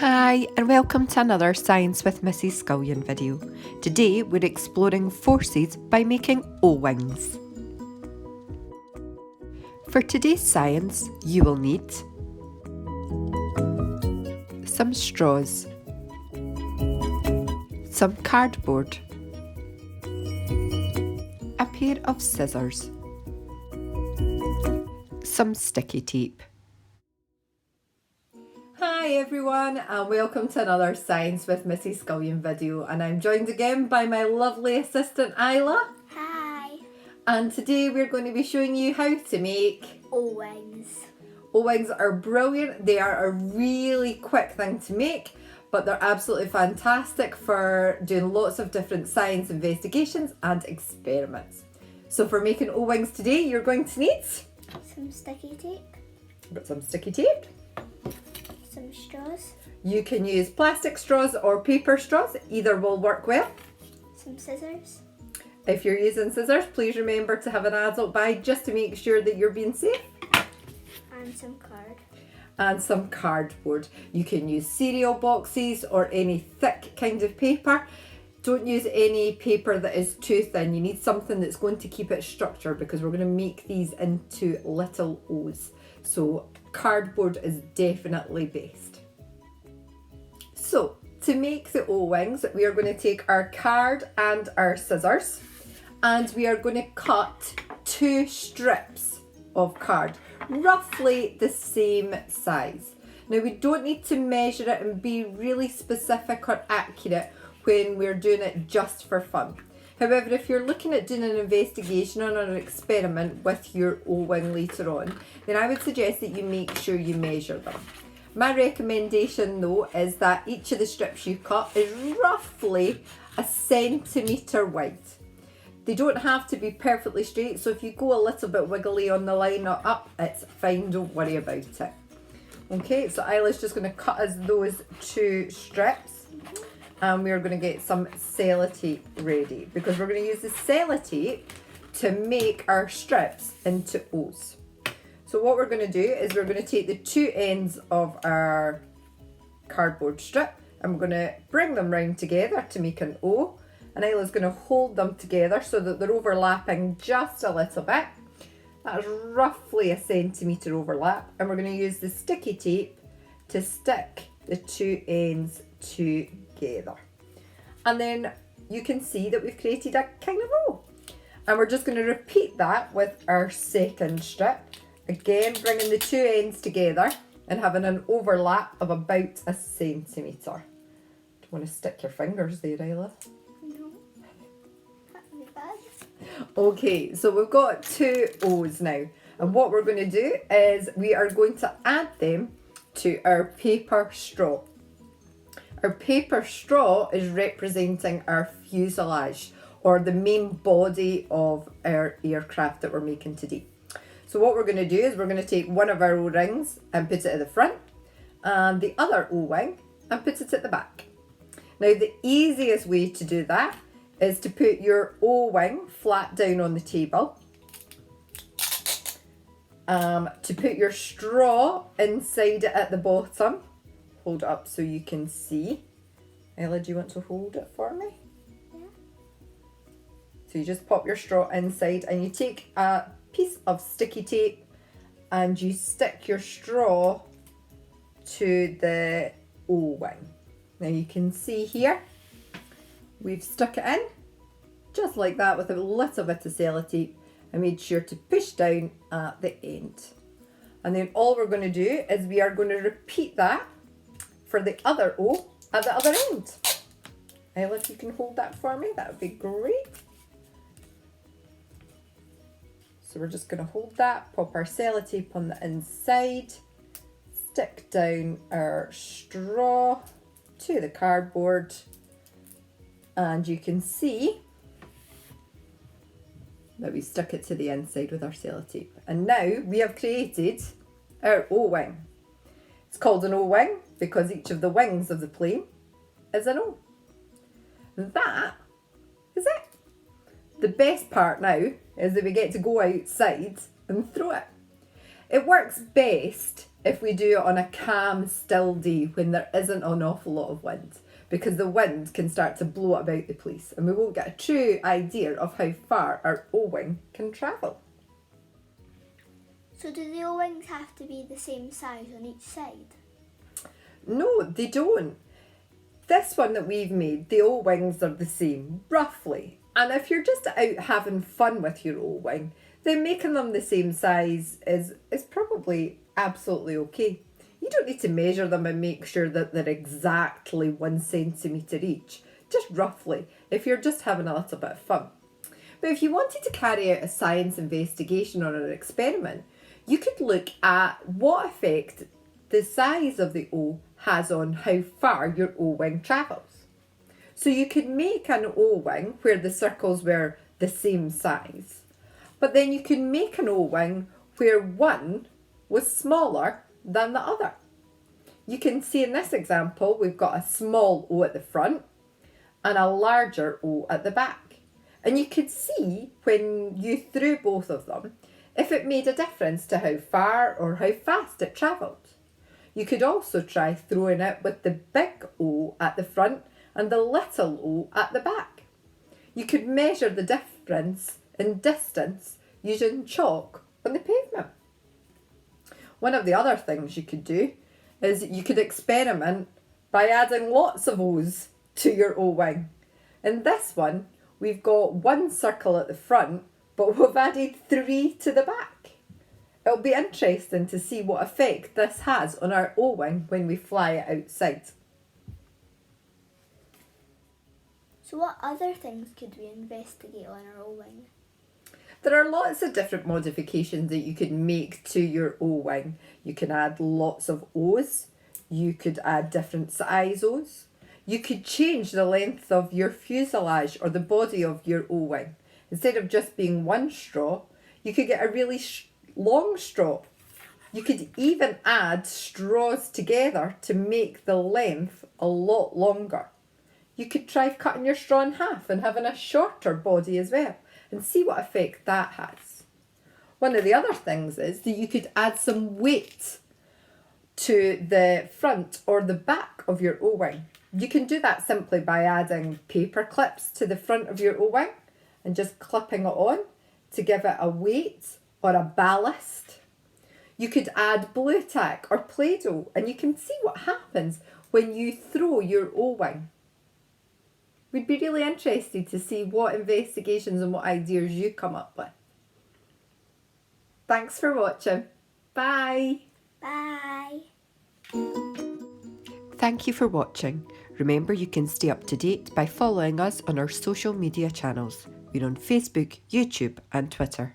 Hi and welcome to another Science with Mrs Scullion video. Today we're exploring forces by making O-wings. For today's science you will need some straws, some cardboard, a pair of scissors, some sticky tape. Hi everyone and welcome to another Science with Mrs Scullion video, and I'm joined again by my lovely assistant Isla. Hi. And today we're going to be showing you how to make O-wings. O-wings are brilliant. They are a really quick thing to make, but they're absolutely fantastic for doing lots of different science investigations and experiments. So for making O-wings today, you're going to need Some sticky tape. got some sticky tape. Some straws. You can use plastic straws or paper straws, either will work well. Some scissors. If you're using scissors, please remember to have an adult by just to make sure that you're being safe. And some card. And some cardboard. You can use cereal boxes or any thick kind of paper. Don't use any paper that is too thin. You need something that's going to keep it structured because we're going to make these into little O's. So cardboard is definitely best. So to make the O-wings, we are going to take our card and our scissors, and we are going to cut 2 strips of card, roughly the same size. Now we don't need to measure it and be really specific or accurate when we're doing it just for fun. However, if you're looking at doing an investigation or an experiment with your O-wing later on, then I would suggest that you make sure you measure them. My recommendation though is that each of the strips you cut is roughly a centimetre wide. They don't have to be perfectly straight, so if you go a little bit wiggly on the line or up, it's fine, don't worry about it. Okay, so Isla's just going to cut us those 2 strips. And we're going to get some sellotape ready because we're going to use the sellotape to make our strips into O's. So what we're going to do is we're going to take the 2 ends of our cardboard strip and we're going to bring them round together to make an O, and Isla's going to hold them together so that they're overlapping just a little bit. That's roughly a centimetre overlap, and we're going to use the sticky tape to stick the 2 ends together. And then you can see that we've created a kind of O. And we're just going to repeat that with our second strip. Again, bringing the 2 ends together and having an overlap of about a centimetre. Do you want to stick your fingers there, Isla? No. That'd be bad. Okay, so we've got 2 O's now. And what we're going to do is we are going to add them to our paper straw. Our paper straw is representing our fuselage, or the main body of our aircraft that we're making today. So what we're going to do is we're going to take one of our O-rings and put it at the front, and the other O-wing and put it at the back. Now the easiest way to do that is to put your O-wing flat down on the table, to put your straw inside it at the bottom. Hold it up so you can see. Ella, do you want to hold it for me? Yeah. So you just pop your straw inside and you take a piece of sticky tape and you stick your straw to the O-wing. Now you can see here, we've stuck it in just like that with a little bit of sellotape and made sure to push down at the end. And then all we're going to do is we are going to repeat that for the other O at the other end. Ella, if you can hold that for me, that would be great. So we're just going to hold that, pop our sellotape on the inside, stick down our straw to the cardboard, and you can see that we stuck it to the inside with our sellotape. And now we have created our O-wing. It's called an O-wing because each of the wings of the plane is an O. That is it. The best part now is that we get to go outside and throw it. It works best if we do it on a calm, still day when there isn't an awful lot of wind, because the wind can start to blow about the place and we won't get a true idea of how far our O-wing can travel. So do the O-wings have to be the same size on each side? No, they don't. This one that we've made, the O-wings are the same, roughly. And if you're just out having fun with your O-wing, then making them the same size is probably absolutely okay. You don't need to measure them and make sure that they're exactly 1 centimetre each, just roughly, if you're just having a little bit of fun. But if you wanted to carry out a science investigation or an experiment, you could look at what effect the size of the O has on how far your O-wing travels. So you could make an O-wing where the circles were the same size, but then you can make an O-wing where one was smaller than the other. You can see in this example, we've got a small O at the front and a larger O at the back. And you could see when you threw both of them, if it made a difference to how far or how fast it travelled. You could also try throwing it with the big O at the front and the little O at the back. You could measure the difference in distance using chalk on the pavement. One of the other things you could do is you could experiment by adding lots of O's to your O-wing. In this one, we've got 1 circle at the front, but we've added 3 to the back. It'll be interesting to see what effect this has on our O-wing when we fly it outside. So what other things could we investigate on our O-wing? There are lots of different modifications that you could make to your O-wing. You can add lots of O's. You could add different size O's. You could change the length of your fuselage or the body of your O-wing. Instead of just being 1 straw, you could get a really long straw. You could even add straws together to make the length a lot longer. You could try cutting your straw in half and having a shorter body as well, and see what effect that has. One of the other things is that you could add some weight to the front or the back of your O-wing. You can do that simply by adding paper clips to the front of your O-wing and just clipping it on to give it a weight or a ballast. You could add blue tack or Play-Doh and you can see what happens when you throw your O-wing. We'd be really interested to see what investigations and what ideas you come up with. Thanks for watching. Bye. Bye. Thank you for watching. Remember, you can stay up to date by following us on our social media channels. We're on Facebook, YouTube and Twitter.